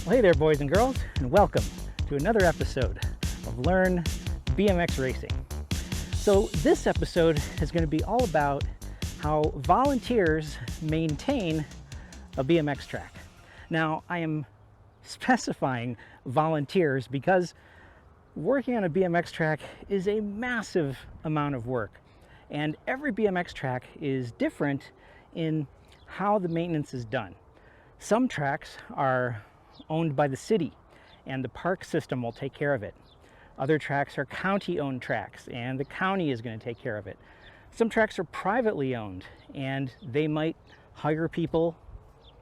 Well, hey there, boys and girls, and welcome to another episode of Learn BMX Racing. So this episode is going to be all about how volunteers maintain a BMX track. Now, I am specifying volunteers because working on a BMX track is a massive amount of work, and every BMX track is different in how the maintenance is done. Some tracks are owned by the city and the park system will take care of it. Other tracks are county-owned tracks and the county is going to take care of it. Some tracks are privately owned and they might hire people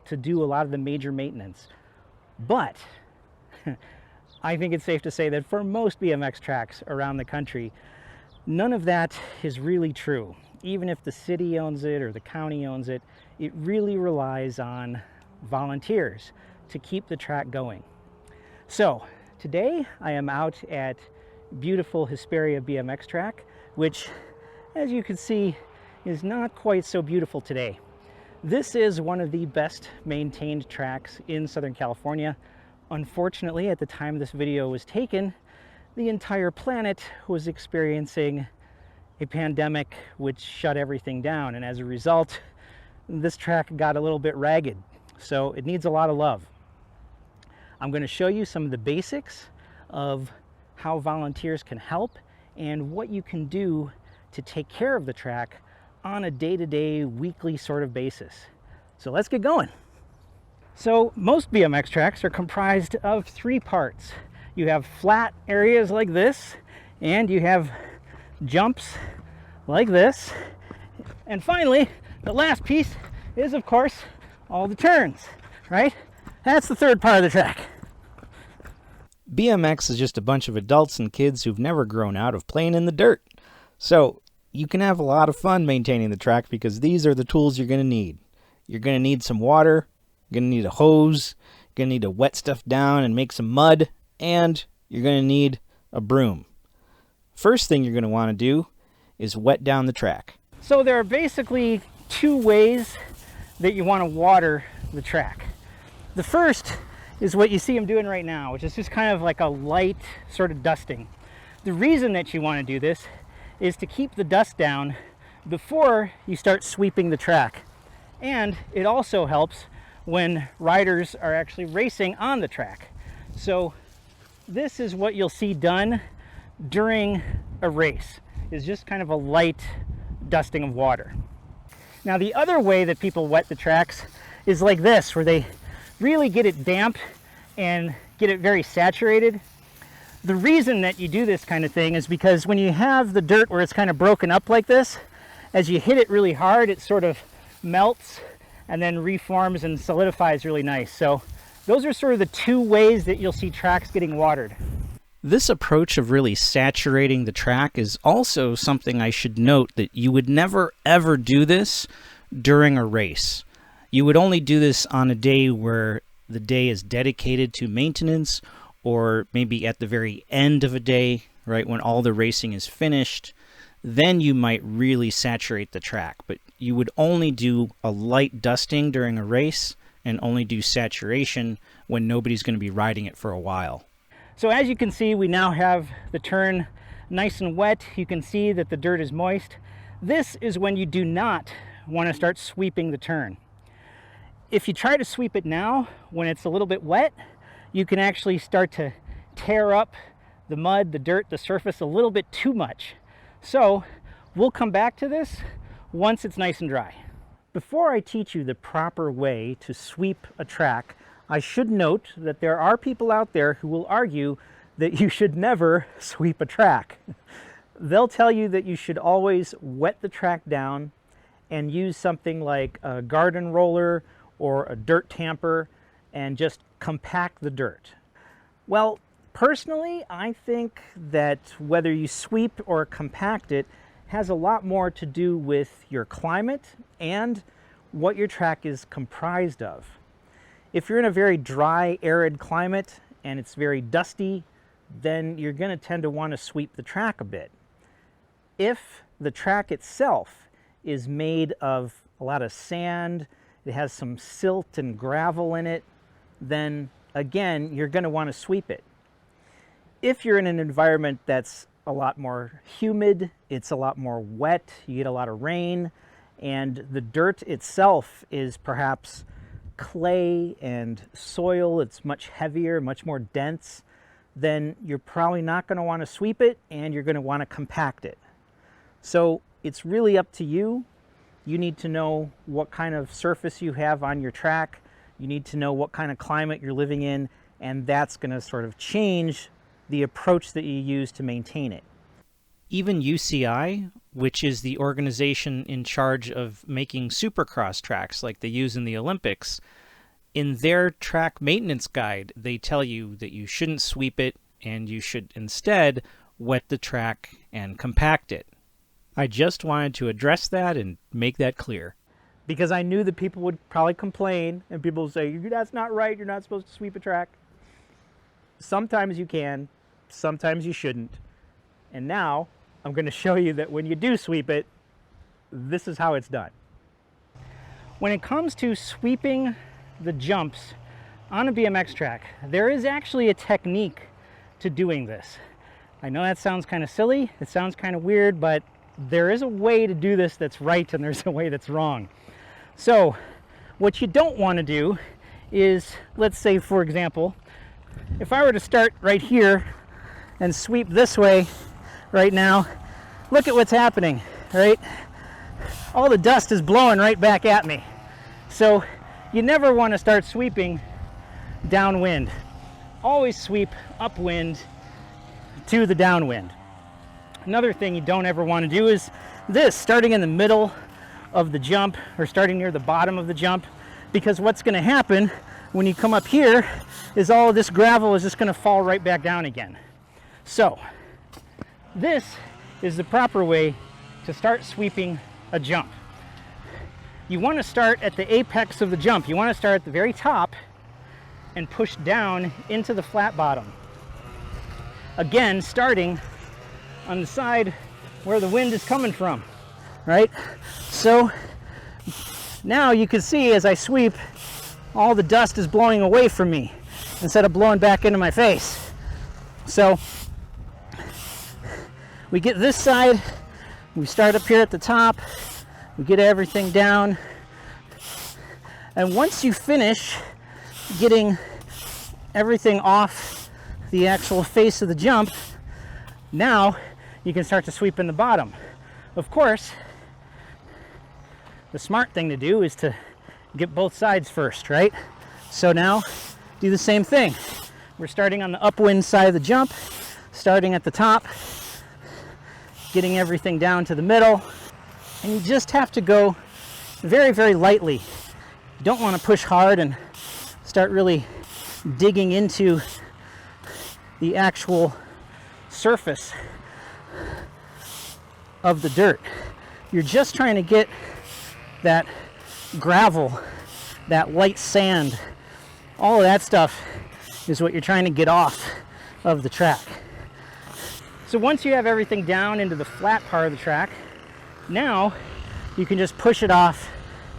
to do a lot of the major maintenance. But I think it's safe to say that for most BMX tracks around the country, none of that is really true. Even if the city owns it or the county owns it, it really relies on volunteers to keep the track going. So today I am out at beautiful Hesperia BMX track, which, as you can see, is not quite so beautiful today. This is one of the best maintained tracks in Southern California. Unfortunately, at the time this video was taken, the entire planet was experiencing a pandemic which shut everything down, and as a result, this track got a little bit ragged. So it needs a lot of love. I'm going to show you some of the basics of how volunteers can help and what you can do to take care of the track on a day-to-day, weekly sort of basis. So let's get going. So most BMX tracks are comprised of three parts. You have flat areas like this, and you have jumps like this. And finally, the last piece is, of course, all the turns, right? That's the third part of the track. BMX is just a bunch of adults and kids who've never grown out of playing in the dirt. So you can have a lot of fun maintaining the track because these are the tools you're going to need. You're going to need some water, you're going to need a hose, you're going to need to wet stuff down and make some mud, and you're going to need a broom. First thing you're going to want to do is wet down the track. So there are basically two ways that you want to water the track. The first is what you see I'm doing right now, which is just kind of like a light sort of dusting. The reason that you want to do this is to keep the dust down before you start sweeping the track. And it also helps when riders are actually racing on the track. So this is what you'll see done during a race, is just kind of a light dusting of water. Now the other way that people wet the tracks is like this, where they really get it damp and get it very saturated. The reason that you do this kind of thing is because when you have the dirt where it's kind of broken up like this, as you hit it really hard, it sort of melts and then reforms and solidifies really nice. So those are sort of the two ways that you'll see tracks getting watered. This approach of really saturating the track is also something I should note, that you would never ever do this during a race. You would only do this on a day where the day is dedicated to maintenance, or maybe at the very end of a day, right, when all the racing is finished. Then you might really saturate the track, but you would only do a light dusting during a race and only do saturation when nobody's going to be riding it for a while. So as you can see, we now have the turn nice and wet. You can see that the dirt is moist. This is when you do not want to start sweeping the turn. If you try to sweep it now, when it's a little bit wet, you can actually start to tear up the mud, the dirt, the surface a little bit too much. So we'll come back to this once it's nice and dry. Before I teach you the proper way to sweep a track, I should note that there are people out there who will argue that you should never sweep a track. They'll tell you that you should always wet the track down and use something like a garden roller or a dirt tamper and just compact the dirt. Well, personally, I think that whether you sweep or compact it has a lot more to do with your climate and what your track is comprised of. If you're in a very dry, arid climate and it's very dusty, then you're going to tend to want to sweep the track a bit. If the track itself is made of a lot of sand, it has some silt and gravel in it, then again, you're going to want to sweep it. If you're in an environment that's a lot more humid, it's a lot more wet, you get a lot of rain, and the dirt itself is perhaps clay and soil, it's much heavier, much more dense, then you're probably not going to want to sweep it, and you're going to want to compact it. So it's really up to you. You need to know what kind of surface you have on your track. You need to know what kind of climate you're living in, and that's going to sort of change the approach that you use to maintain it. Even UCI, which is the organization in charge of making supercross tracks like they use in the Olympics, in their track maintenance guide, they tell you that you shouldn't sweep it and you should instead wet the track and compact it. I just wanted to address that and make that clear. Because I knew that people would probably complain and people would say, that's not right, you're not supposed to sweep a track. Sometimes you can, sometimes you shouldn't. And now I'm going to show you that when you do sweep it, this is how it's done. When it comes to sweeping the jumps on a BMX track, there is actually a technique to doing this. I know that sounds kind of silly, it sounds kind of weird, but there is a way to do this that's right and there's a way that's wrong. So what you don't want to do is, let's say for example, if I were to start right here and sweep this way right now, look at what's happening, right? All the dust is blowing right back at me. So you never want to start sweeping downwind. Always sweep upwind to the downwind. Another thing you don't ever want to do is this, starting in the middle of the jump or starting near the bottom of the jump, because what's going to happen when you come up here is all of this gravel is just going to fall right back down again. So this is the proper way to start sweeping a jump. You want to start at the apex of the jump. You want to start at the very top and push down into the flat bottom. Again, starting on the side where the wind is coming from, right? So now you can see as I sweep, all the dust is blowing away from me instead of blowing back into my face. So we get this side, we start up here at the top, we get everything down, and once you finish getting everything off the actual face of the jump, now you can start to sweep in the bottom. Of course, the smart thing to do is to get both sides first, right? So now do the same thing. We're starting on the upwind side of the jump, starting at the top, getting everything down to the middle, and you just have to go very, very lightly. You don't want to push hard and start really digging into the actual surface of the dirt. You're just trying to get that gravel, that light sand, all of that stuff is what you're trying to get off of the track. So once you have everything down into the flat part of the track, now you can just push it off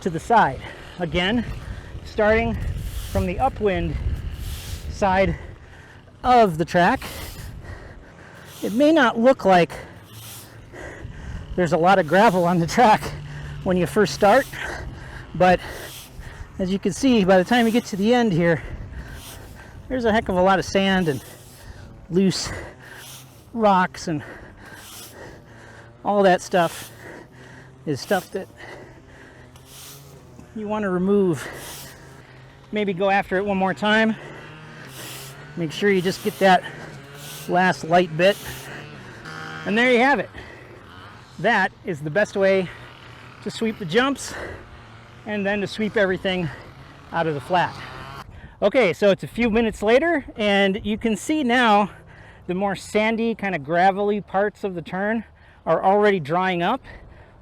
to the side. Again, starting from the upwind side of the track. It may not look like there's a lot of gravel on the track when you first start, but as you can see, by the time you get to the end here, there's a heck of a lot of sand and loose rocks, and all that stuff is stuff that you want to remove. Maybe go after it one more time. Make sure you just get that last light bit, and there you have it. That is the best way to sweep the jumps and then to sweep everything out of the flat. Okay, so it's a few minutes later, and you can see now the more sandy, kind of gravelly parts of the turn are already drying up,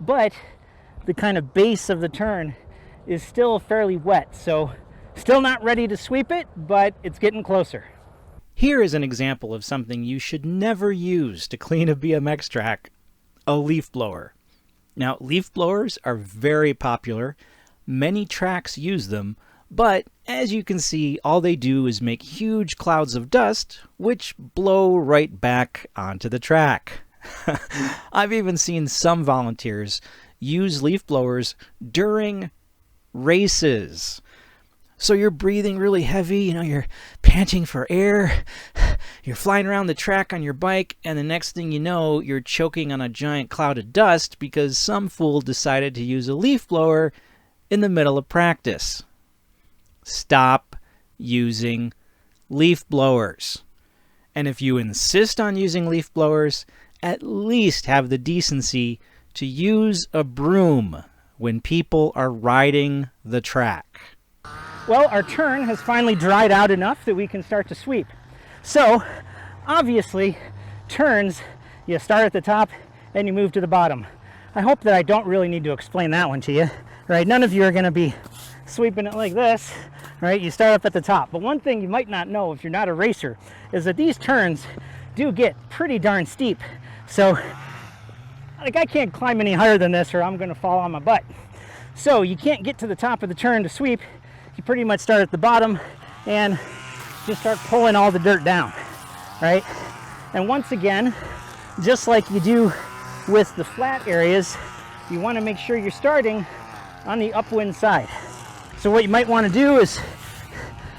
but the kind of base of the turn is still fairly wet. So still not ready to sweep it, but it's getting closer. Here is an example of something you should never use to clean a BMX track: a leaf blower. Now, leaf blowers are very popular. Many tracks use them, but as you can see, all they do is make huge clouds of dust, which blow right back onto the track. I've even seen some volunteers use leaf blowers during races. So you're breathing really heavy, you're panting for air, you're flying around the track on your bike, and the next thing you know, you're choking on a giant cloud of dust because some fool decided to use a leaf blower in the middle of practice. Stop using leaf blowers. And if you insist on using leaf blowers, at least have the decency to use a broom when people are riding the track. Well, our turn has finally dried out enough that we can start to sweep. So, obviously, turns, you start at the top and you move to the bottom. I hope that I don't really need to explain that one to you, right? None of you are going to be sweeping it like this, right? You start up at the top. But one thing you might not know if you're not a racer is that these turns do get pretty darn steep. So, like, I can't climb any higher than this or I'm going to fall on my butt. So, you can't get to the top of the turn to sweep. You pretty much start at the bottom and just start pulling all the dirt down, right? And once again, just like you do with the flat areas, you want to make sure you're starting on the upwind side. So what you might want to do is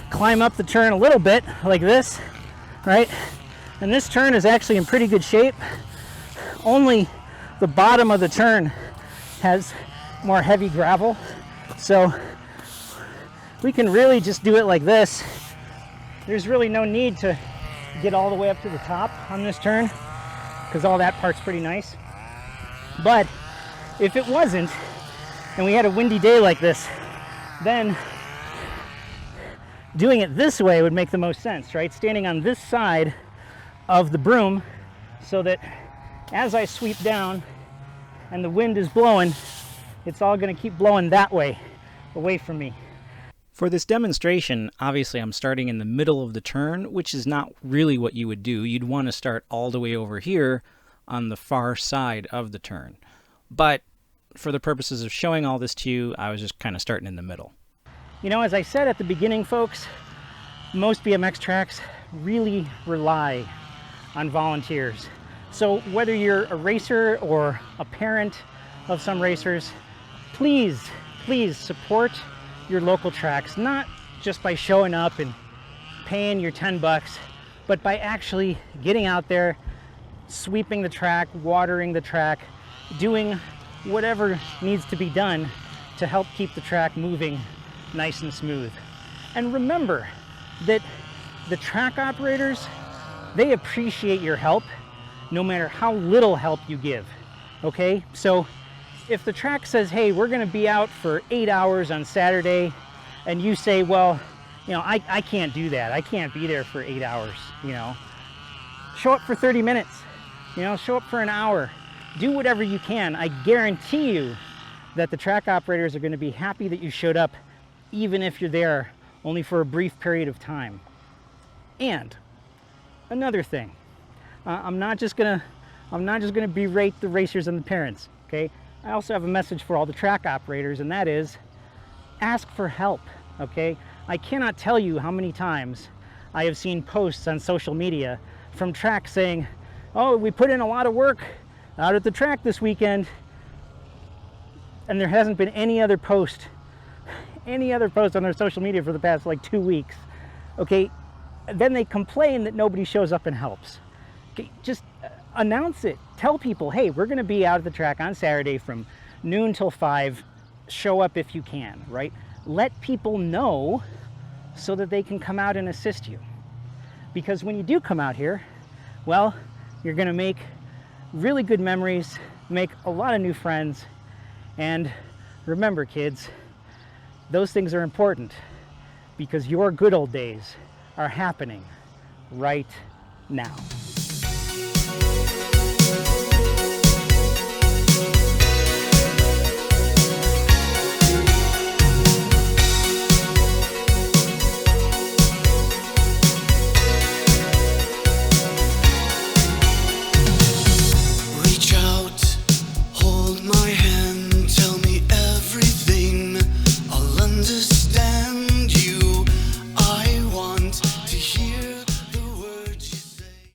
climb up the turn a little bit like this, right? And this turn is actually in pretty good shape. Only the bottom of the turn has more heavy gravel. So we can really just do it like this. There's really no need to get all the way up to the top on this turn because all that part's pretty nice. But if it wasn't, and we had a windy day like this, then doing it this way would make the most sense, right? Standing on this side of the broom so that as I sweep down and the wind is blowing, it's all going to keep blowing that way, away from me. For this demonstration, obviously I'm starting in the middle of the turn, which is not really what you would do. You'd want to start all the way over here on the far side of the turn. But for the purposes of showing all this to you, I was just kind of starting in the middle. As I said at the beginning, folks, most BMX tracks really rely on volunteers. So whether you're a racer or a parent of some racers, please support your local tracks, not just by showing up and paying your $10, but by actually getting out there, sweeping the track, watering the track, doing whatever needs to be done to help keep the track moving nice and smooth. And remember that the track operators, they appreciate your help no matter how little help you give, okay? So if the track says, hey, we're gonna be out for 8 hours on Saturday, and you say, well, I can't do that. I can't be there for 8 hours, Show up for 30 minutes, show up for an hour. Do whatever you can. I guarantee you that the track operators are gonna be happy that you showed up, even if you're there only for a brief period of time. And another thing, I'm not just gonna berate the racers and the parents, okay? I also have a message for all the track operators, and that is, ask for help, okay? I cannot tell you how many times I have seen posts on social media from tracks saying, oh, we put in a lot of work out at the track this weekend, and there hasn't been any other post on their social media for the past 2 weeks, okay? Then they complain that nobody shows up and helps. Okay, just announce it. Tell people, hey, we're gonna be out at the track on Saturday from noon till 5. Show up if you can, right? Let people know so that they can come out and assist you. Because when you do come out here, well, you're gonna make really good memories, make a lot of new friends, and remember, kids, those things are important because your good old days are happening right now.